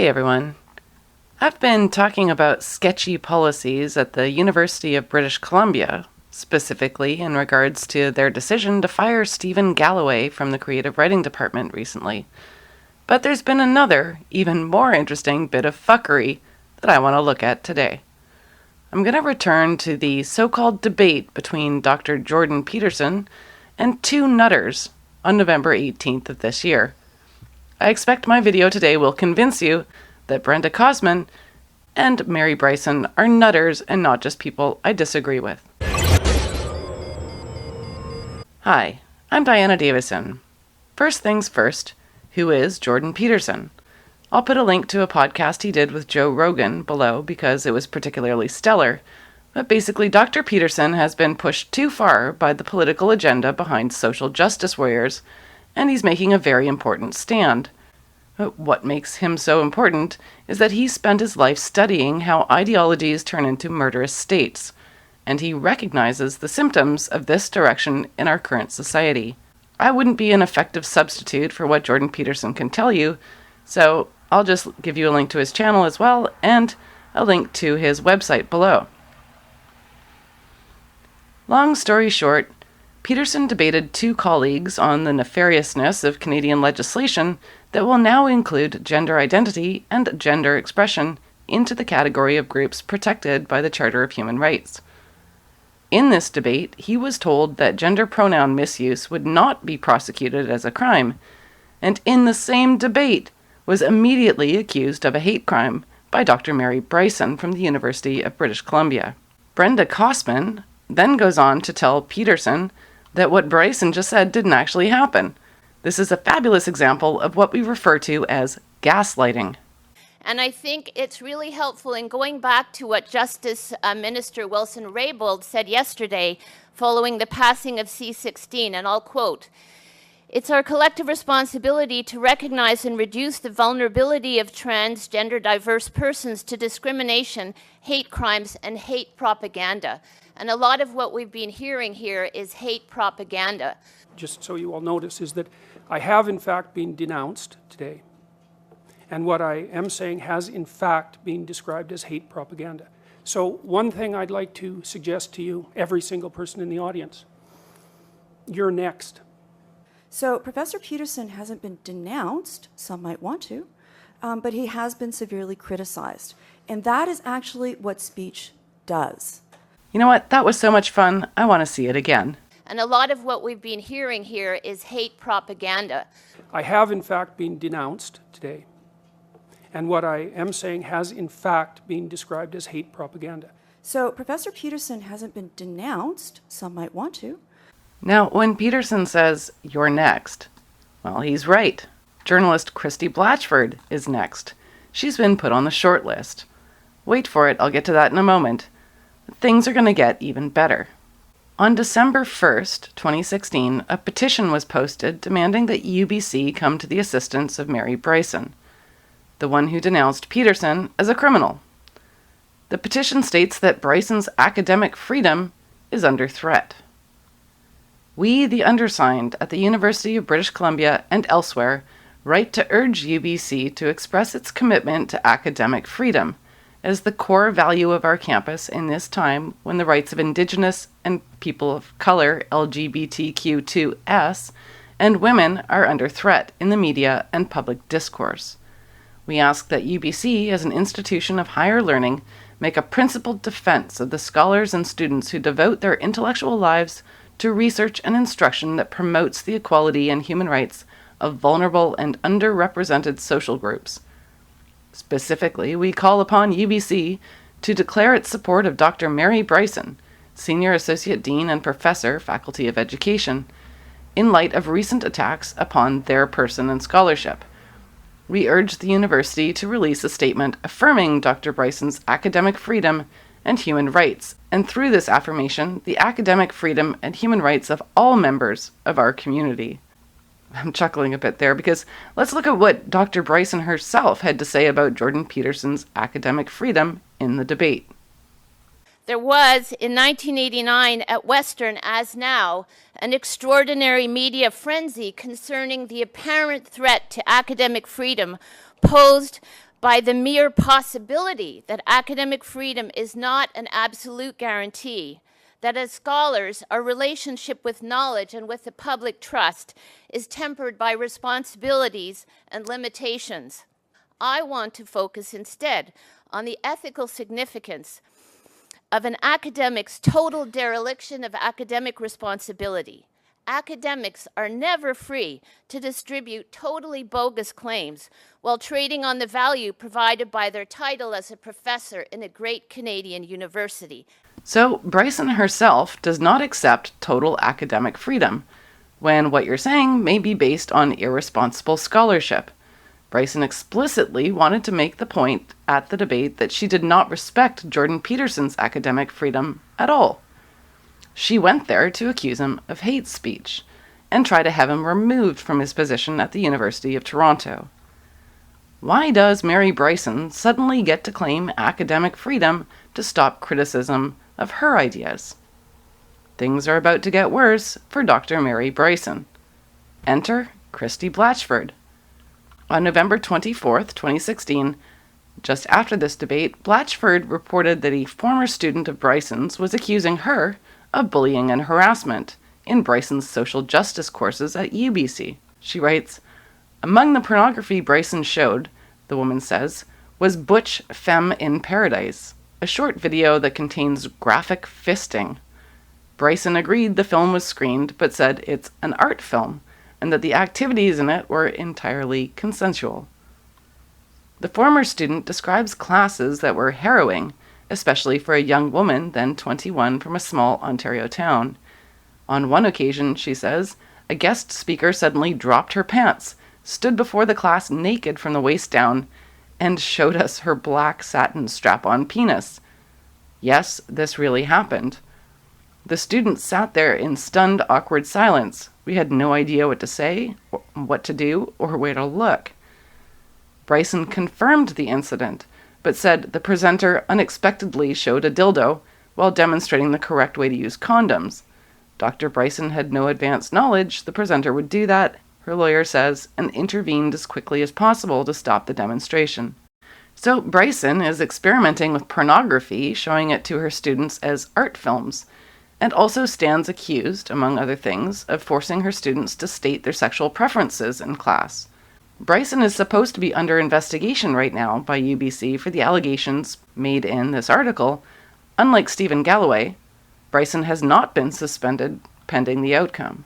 Hey everyone. I've been talking about sketchy policies at the University of British Columbia, specifically in regards to their decision to fire Stephen Galloway from the creative writing department recently. But there's been another, even more interesting bit of fuckery that I want to look at today. I'm going to return to the so-called debate between Dr. Jordan Peterson and two nutters on November 18th of this year. I expect my video today will convince you that Brenda Cosman and Mary Bryson are nutters and not just people I disagree with. Hi, I'm Diana Davison. First things first, who is Jordan Peterson? I'll put a link to a podcast he did with Joe Rogan below because it was particularly stellar, but basically Dr. Peterson has been pushed too far by the political agenda behind social justice warriors, and he's making a very important stand. What makes him so important is that he spent his life studying how ideologies turn into murderous states, and he recognizes the symptoms of this direction in our current society. I wouldn't be an effective substitute for what Jordan Peterson can tell you, so I'll just give you a link to his channel as well, and a link to his website below. Long story short, Peterson debated two colleagues on the nefariousness of Canadian legislation that will now include gender identity and gender expression into the category of groups protected by the Charter of Human Rights. In this debate, he was told that gender pronoun misuse would not be prosecuted as a crime, and in the same debate was immediately accused of a hate crime by Dr. Mary Bryson from the University of British Columbia. Brenda Cosman then goes on to tell Peterson that what Bryson just said didn't actually happen. This is a fabulous example of what we refer to as gaslighting. And I think it's really helpful in going back to what Justice Minister Wilson-Raybould said yesterday following the passing of C-16, and I'll quote, "It's our collective responsibility to recognize and reduce the vulnerability of transgender diverse persons to discrimination, hate crimes, and hate propaganda." And a lot of what we've been hearing here is hate propaganda. Just so you all notice is that I have in fact been denounced today. And what I am saying has in fact been described as hate propaganda. So one thing I'd like to suggest to you, every single person in the audience, you're next. So Professor Peterson hasn't been denounced, some might want to, but he has been severely criticized. And that is actually what speech does. You know what? That was so much fun. I want to see it again. And a lot of what we've been hearing here is hate propaganda. I have in fact been denounced today. And what I am saying has in fact been described as hate propaganda. So Professor Peterson hasn't been denounced, some might want to. Now, when Peterson says, "You're next," well, he's right. Journalist Christe Blatchford is next. She's been put on the short list. Wait for it, I'll get to that in a moment. Things are going to get even better. On December 1st, 2016, a petition was posted demanding that UBC come to the assistance of Mary Bryson, the one who denounced Peterson as a criminal. The petition states that Bryson's academic freedom is under threat. We, the undersigned, at the University of British Columbia and elsewhere, write to urge UBC to express its commitment to academic freedom as the core value of our campus in this time when the rights of Indigenous and people of color, LGBTQ2S, and women are under threat in the media and public discourse. We ask that UBC, as an institution of higher learning, make a principled defense of the scholars and students who devote their intellectual lives to research and instruction that promotes the equality and human rights of vulnerable and underrepresented social groups. Specifically, we call upon UBC to declare its support of Dr. Mary Bryson, Senior Associate Dean and Professor, Faculty of Education, in light of recent attacks upon their person and scholarship. We urge the university to release a statement affirming Dr. Bryson's academic freedom and human rights, and through this affirmation, the academic freedom and human rights of all members of our community. I'm chuckling a bit there because let's look at what Dr. Bryson herself had to say about Jordan Peterson's academic freedom in the debate. There was, in 1989, at Western, as now, an extraordinary media frenzy concerning the apparent threat to academic freedom posed by the mere possibility that academic freedom is not an absolute guarantee, that as scholars, our relationship with knowledge and with the public trust is tempered by responsibilities and limitations. I want to focus instead on the ethical significance of an academic's total dereliction of academic responsibility. Academics are never free to distribute totally bogus claims while trading on the value provided by their title as a professor in a great Canadian university. So Bryson herself does not accept total academic freedom, when what you're saying may be based on irresponsible scholarship. Bryson explicitly wanted to make the point at the debate that she did not respect Jordan Peterson's academic freedom at all. She went there to accuse him of hate speech and try to have him removed from his position at the University of Toronto. Why does Mary Bryson suddenly get to claim academic freedom to stop criticism of her ideas? Things are about to get worse for Dr. Mary Bryson. Enter Christe Blatchford. On November 24th, 2016, just after this debate, Blatchford reported that a former student of Bryson's was accusing her of bullying and harassment in Bryson's social justice courses at UBC. She writes, "Among the pornography Bryson showed," the woman says, "was Butch Femme in Paradise, a short video that contains graphic fisting. Bryson agreed the film was screened, but said it's an art film, and that the activities in it were entirely consensual." The former student describes classes that were harrowing, especially for a young woman then 21 from a small Ontario town. On one occasion, she says, a guest speaker suddenly dropped her pants, stood before the class naked from the waist down, and showed us her black satin strap-on penis. Yes, this really happened. The students sat there in stunned, awkward silence. We had no idea what to say, what to do, or where to look. Bryson confirmed the incident, but said the presenter unexpectedly showed a dildo while demonstrating the correct way to use condoms. Dr. Bryson had no advanced knowledge the presenter would do that, her lawyer says, and intervened as quickly as possible to stop the demonstration. So Bryson is experimenting with pornography, showing it to her students as art films, and also stands accused, among other things, of forcing her students to state their sexual preferences in class. Bryson is supposed to be under investigation right now by UBC for the allegations made in this article. Unlike Stephen Galloway, Bryson has not been suspended pending the outcome.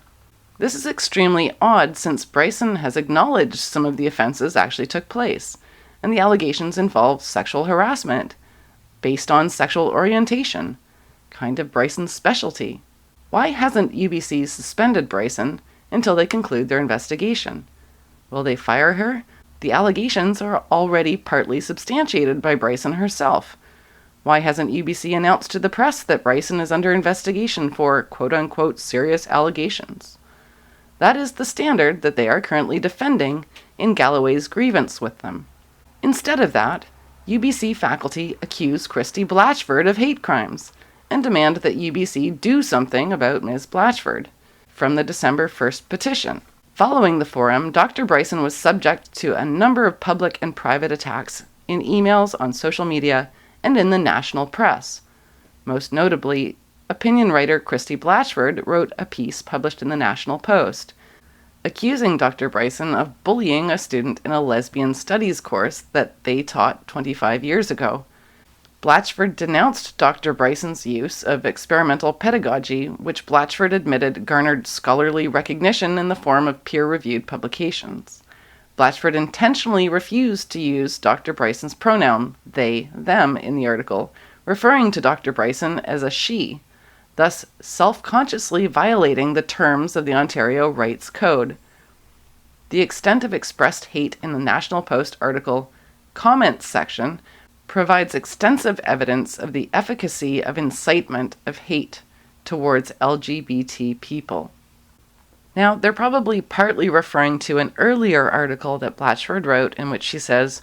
This is extremely odd since Bryson has acknowledged some of the offenses actually took place, and the allegations involve sexual harassment based on sexual orientation, kind of Bryson's specialty. Why hasn't UBC suspended Bryson until they conclude their investigation? Will they fire her? The allegations are already partly substantiated by Bryson herself. Why hasn't UBC announced to the press that Bryson is under investigation for quote-unquote serious allegations? That is the standard that they are currently defending in Galloway's grievance with them. Instead of that, UBC faculty accuse Christe Blatchford of hate crimes and demand that UBC do something about Ms. Blatchford from the December 1st petition. Following the forum, Dr. Bryson was subject to a number of public and private attacks in emails, on social media, and in the national press. Most notably, opinion writer Christe Blatchford wrote a piece published in the National Post, accusing Dr. Bryson of bullying a student in a lesbian studies course that they taught 25 years ago. Blatchford denounced Dr. Bryson's use of experimental pedagogy, which Blatchford admitted garnered scholarly recognition in the form of peer-reviewed publications. Blatchford intentionally refused to use Dr. Bryson's pronoun, they, them, in the article, referring to Dr. Bryson as a she, thus self-consciously violating the terms of the Ontario Rights Code. The extent of expressed hate in the National Post article comments section provides extensive evidence of the efficacy of incitement of hate towards LGBT people. Now, they're probably partly referring to an earlier article that Blatchford wrote in which she says,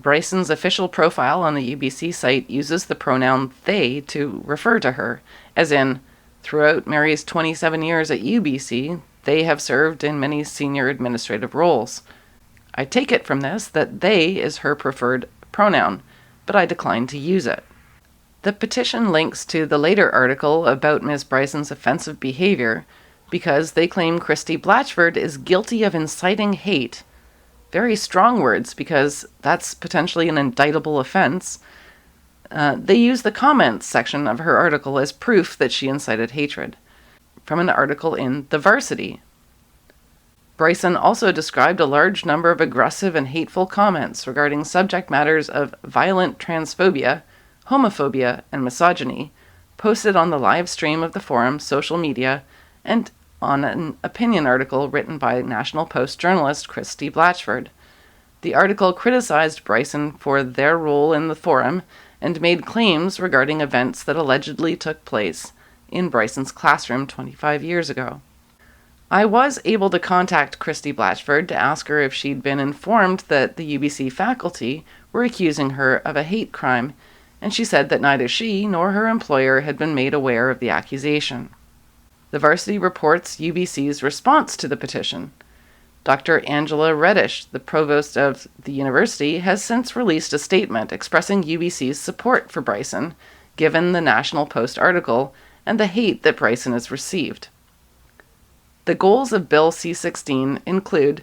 Bryson's official profile on the UBC site uses the pronoun they to refer to her, as in, throughout Mary's 27 years at UBC, they have served in many senior administrative roles. I take it from this that they is her preferred pronoun, but I decline to use it. The petition links to the later article about Ms. Bryson's offensive behavior because they claim Christe Blatchford is guilty of inciting hate. Very strong words because that's potentially an indictable offense. They use the comments section of her article as proof that she incited hatred, from an article in The Varsity. Bryson also described a large number of aggressive and hateful comments regarding subject matters of violent transphobia, homophobia, and misogyny, posted on the live stream of the forum's social media and on an opinion article written by National Post journalist Christe Blatchford. The article criticized Bryson for their role in the forum and made claims regarding events that allegedly took place in Bryson's classroom 25 years ago. I was able to contact Christe Blatchford to ask her if she'd been informed that the UBC faculty were accusing her of a hate crime, and she said that neither she nor her employer had been made aware of the accusation. The Varsity reports UBC's response to the petition. Dr. Angela Reddish, the provost of the university, has since released a statement expressing UBC's support for Bryson, given the National Post article and the hate that Bryson has received. The goals of Bill C-16 include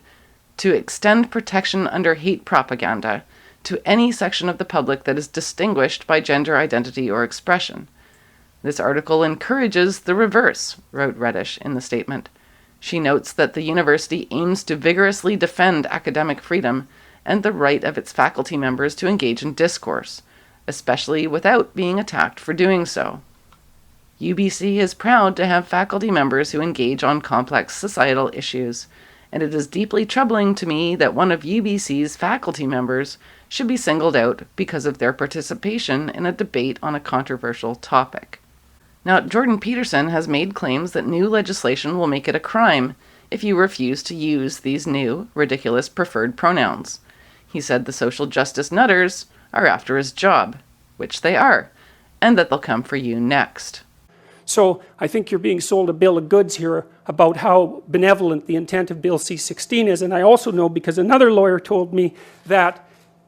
to extend protection under hate propaganda to any section of the public that is distinguished by gender identity or expression. This article encourages the reverse, wrote Reddish in the statement. She notes that the university aims to vigorously defend academic freedom and the right of its faculty members to engage in discourse, especially without being attacked for doing so. UBC is proud to have faculty members who engage on complex societal issues, and it is deeply troubling to me that one of UBC's faculty members should be singled out because of their participation in a debate on a controversial topic. Now, Jordan Peterson has made claims that new legislation will make it a crime if you refuse to use these new, ridiculous preferred pronouns. He said the social justice nutters are after his job, which they are, and that they'll come for you next. So I think you're being sold a bill of goods here about how benevolent the intent of Bill C-16 is, and I also know because another lawyer told me that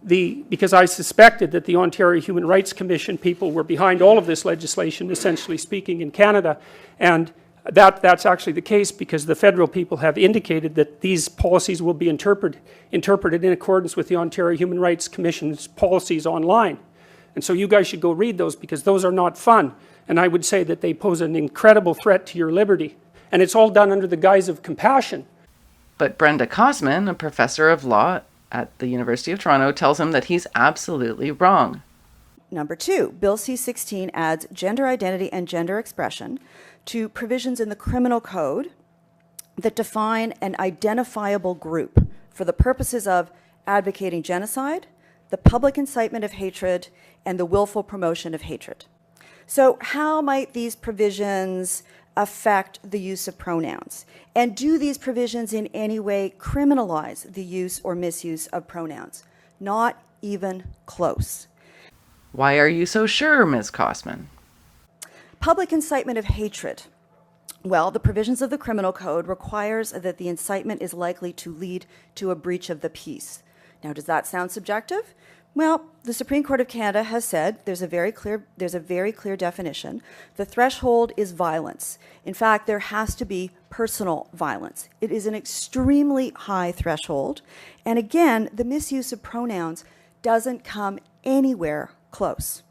because I suspected that the Ontario Human Rights Commission people were behind all of this legislation, essentially speaking, in Canada, and that's actually the case because the federal people have indicated that these policies will be interpreted in accordance with the Ontario Human Rights Commission's policies online. And so you guys should go read those because those are not fun. And I would say that they pose an incredible threat to your liberty. And it's all done under the guise of compassion. But Brenda Kosman, a professor of law at the University of Toronto, tells him that he's absolutely wrong. Number 2, Bill C-16 adds gender identity and gender expression to provisions in the criminal code that define an identifiable group for the purposes of advocating genocide, the public incitement of hatred, and the willful promotion of hatred. So how might these provisions affect the use of pronouns? And do these provisions in any way criminalize the use or misuse of pronouns? Not even close. Why are you so sure, Ms. Kosman? Public incitement of hatred. Well, the provisions of the criminal code requires that the incitement is likely to lead to a breach of the peace. Now, does that sound subjective? Well, the Supreme Court of Canada has said there's a very clear definition. The threshold is violence. In fact, there has to be personal violence. It is an extremely high threshold. And again, the misuse of pronouns doesn't come anywhere close.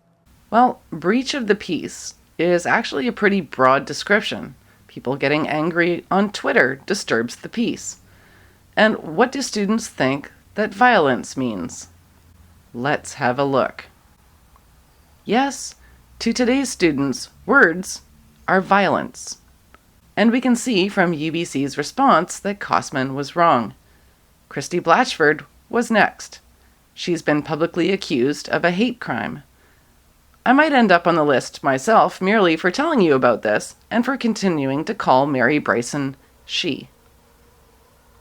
Well, breach of the peace is actually a pretty broad description. People getting angry on Twitter disturbs the peace. And what do students think that violence means? Let's have a look. Yes, to today's students, words are violence. And we can see from UBC's response that Kosman was wrong. Christe Blatchford was next. She's been publicly accused of a hate crime. I might end up on the list myself merely for telling you about this and for continuing to call Mary Bryson she.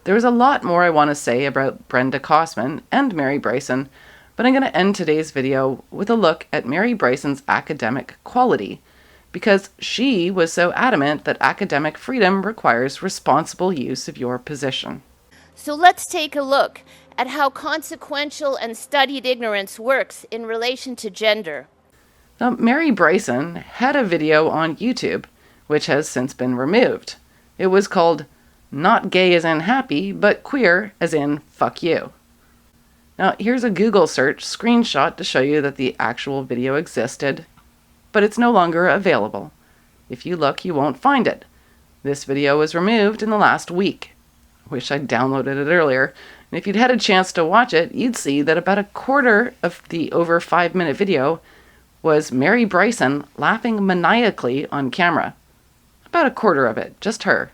There's a lot more I want to say about Brenda Kosman and Mary Bryson, but I'm going to end today's video with a look at Mary Bryson's academic quality, because she was so adamant that academic freedom requires responsible use of your position. So let's take a look at how consequential and studied ignorance works in relation to gender. Now, Mary Bryson had a video on YouTube, which has since been removed. It was called Not Gay as in Happy, but Queer as in Fuck You. Now, here's a Google search screenshot to show you that the actual video existed, but it's no longer available. If you look, you won't find it. This video was removed in the last week. I wish I'd downloaded it earlier. And if you'd had a chance to watch it, you'd see that about a quarter of the over 5-minute video was Mary Bryson laughing maniacally on camera. About a quarter of it, just her,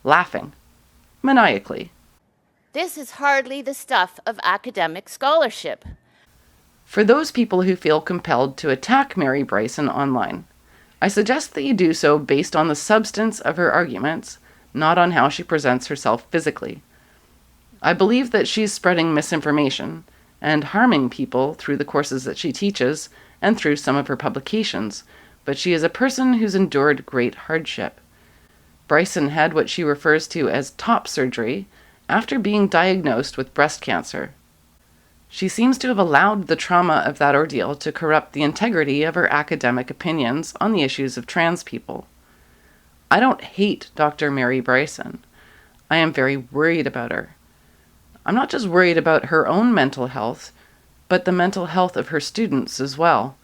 laughing maniacally. This is hardly the stuff of academic scholarship. For those people who feel compelled to attack Mary Bryson online, I suggest that you do so based on the substance of her arguments, not on how she presents herself physically. I believe that she's spreading misinformation and harming people through the courses that she teaches and through some of her publications, but she is a person who's endured great hardship. Bryson had what she refers to as top surgery after being diagnosed with breast cancer. She seems to have allowed the trauma of that ordeal to corrupt the integrity of her academic opinions on the issues of trans people. I don't hate Dr. Mary Bryson. I am very worried about her. I'm not just worried about her own mental health, but the mental health of her students as well.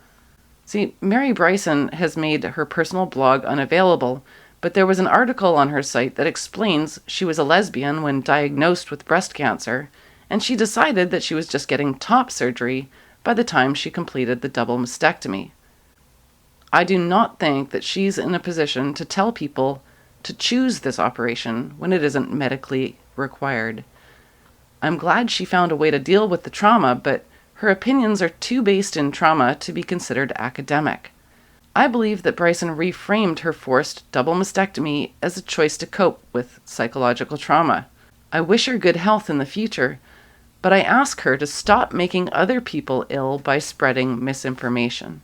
See, Mary Bryson has made her personal blog unavailable, but there was an article on her site that explains she was a lesbian when diagnosed with breast cancer, and she decided that she was just getting top surgery by the time she completed the double mastectomy. I do not think that she's in a position to tell people to choose this operation when it isn't medically required. I'm glad she found a way to deal with the trauma, but her opinions are too based in trauma to be considered academic. I believe that Bryson reframed her forced double mastectomy as a choice to cope with psychological trauma. I wish her good health in the future, but I ask her to stop making other people ill by spreading misinformation.